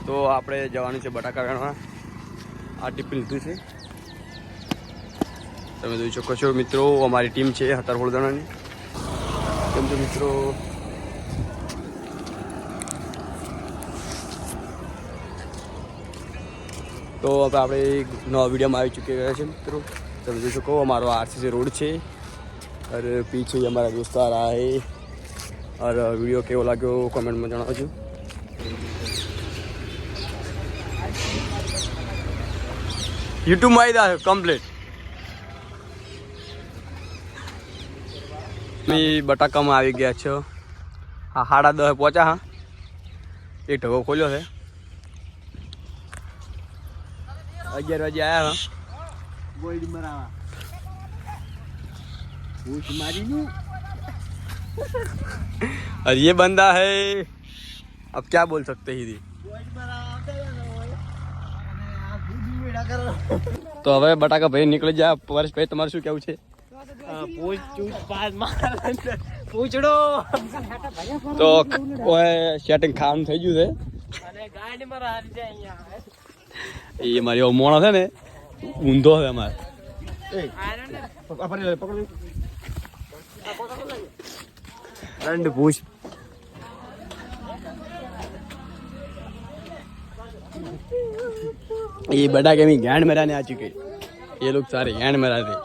તો આપણે જવાનું છે બટાકા વેણવા. આ ટિફિન લીધું છે, તમે જોઈ શકો છો મિત્રો. અમારી ટીમ છે 17 જણાની. કેમ છો મિત્રો? તો હવે આપણે નવા વિડીયોમાં આવી ચૂકી છે મિત્રો. તમે જોઈ શકો અમારો આરસીસી રોડ છે और पीछे हमारा दोस्तार आ है. और वीडियो केवो लाग्यो कमेंट में जणावજો. YouTube માં આવી જાય કમ્પ્લીટ. મી બટાકામાં આવી ગયા છો. હા 10:30 પહોંચ્યા. હા એક ઢગો ખોલ્યો છે. 11 વાગે आया. हाँ गोल्ड मरावा पूछ मारी नहीं. और ये बंदा है, अब क्या बोल सकते हैं दी. તો હવે બટાકા ભાઈ નીકળી જાય. પરેશભાઈ તમારું શું કેવું છે? પૂછડો તો સેટિંગ ખાવાનું થઈ ગયું છે. એ મારી એવો મોણો છે ને, ઊંધો છે અમારે. પૂછ ये बड़ा के गांड मेरा ने आ चुके. ये लोग सारे गांड मेरा थे.